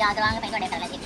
याद वांग पेंट कर लेते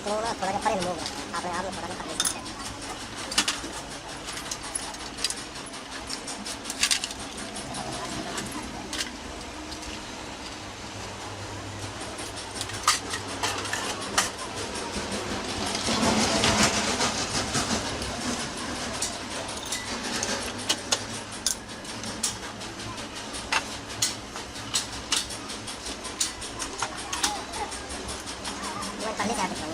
थोड़ा सा फरे लोग आपने आप थोड़ा सा कर सकते हैं मैं पहले से आ सकता हूँ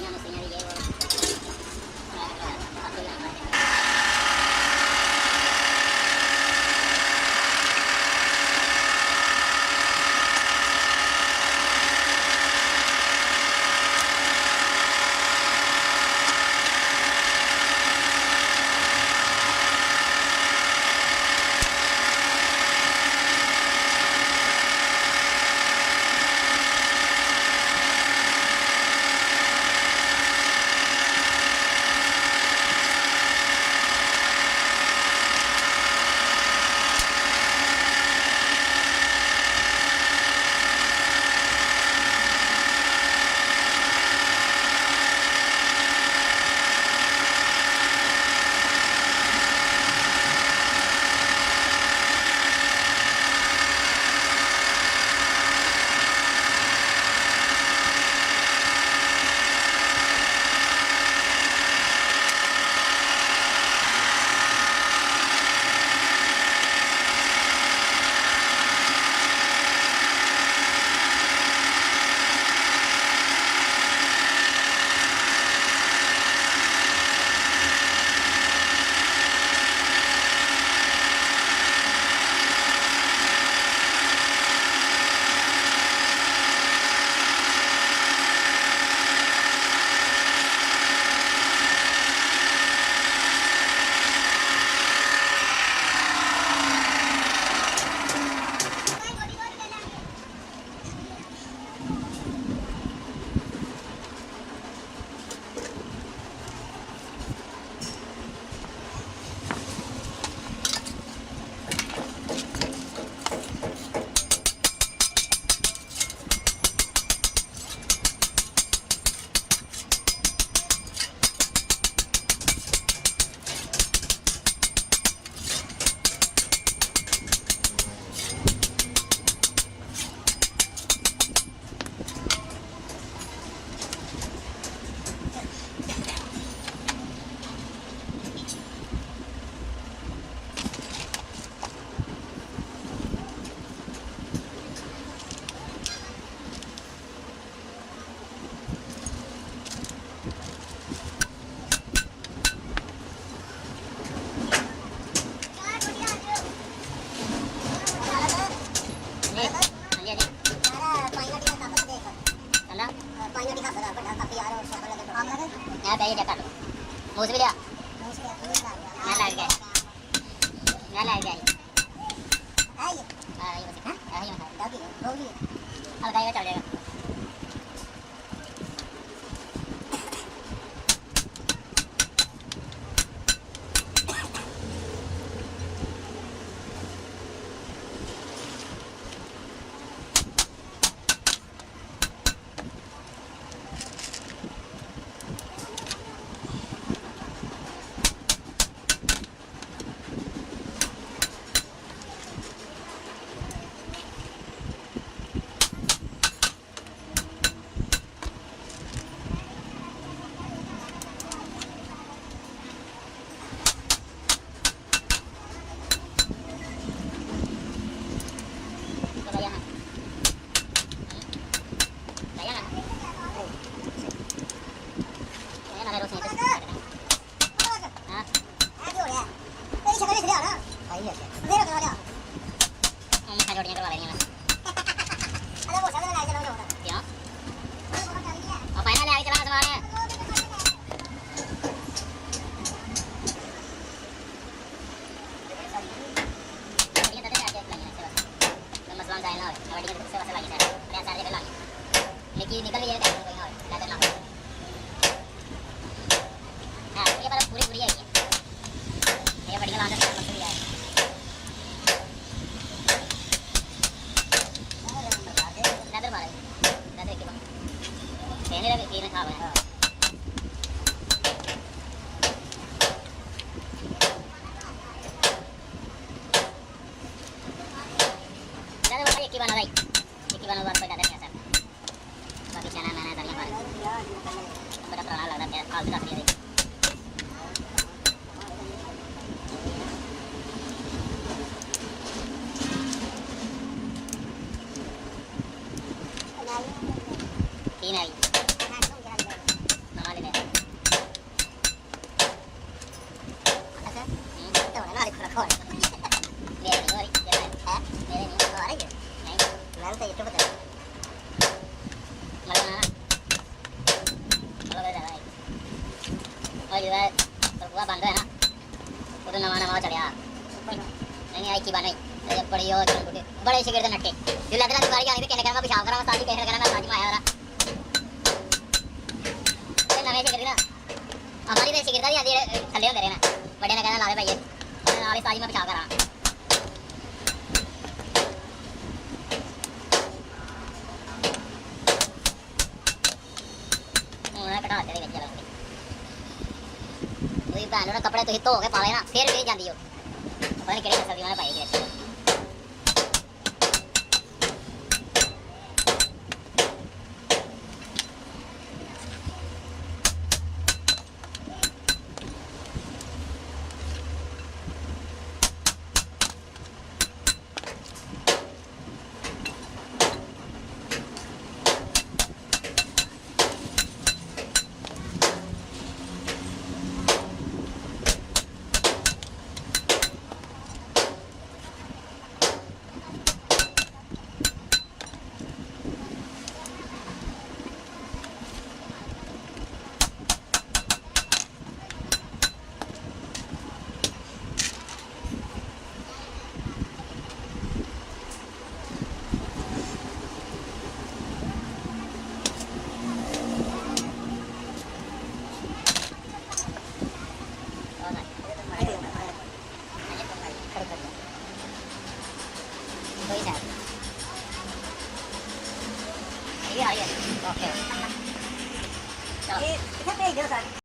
Mestinya mestinya dia वो Đây đẹp thật. Mua sẽ đi à? Nghe lại cái. Nghe lại cái. Ai? Ai vậy? Ai vậy? Đâu đi? Đâu đi? Ở đây cái chỗ này. Lekin निकल गया क्या कहीं और ज़्यादा ना हो हाँ ये बात पूरी पूरी है ये बड़ी गलाना है मत भी है नदर मारे नदर के बाद पहले लगे ये ना खा बना नदर वाला एक ही बना भाई एक ही बना बात पर ज़्यादा नहीं आता बाकी चना मैंने धनिया पानी बड़ा पुराना लग रहा है फालतू रख दिया तीन आई भाई जो है बुआ बंद है ना वो तो नवा चढ़िया नहीं आई की बात नहीं जब बड़ी हो बड़े शिगर से नट्टे जो लग रहा तुम्हारी जानी कहने कहना पेशाब करा साजी कहने कहना मैं साजी में आया रहा नवे शिगर ना हमारी तो शिगर का भी आधी थले होते रहे ना बड़े ने कहना लावे भाई नाले साजी में पेशाब करा कटा तेरे ਵਿੱਚ ਚਲਾਉਂਗੇ ਕੋਈ ਭੈਣ ਨੂੰ ਕੱਪੜੇ ਤੁਸੀਂ ਧੋ ਕੇ ਪਾ ਲੈਣਾ ਫਿਰ ਵੀ ਜਾਂਦੀ ਹੋ ਪਤਾ ਨਹੀਂ ਕਿਹੜੀ ਨਸਲ ਦੀ ਮੈਂ ਪਾਈ ਗਈ कोई साहब ये आ रही है ओके चलो ये इधर भेज दो सर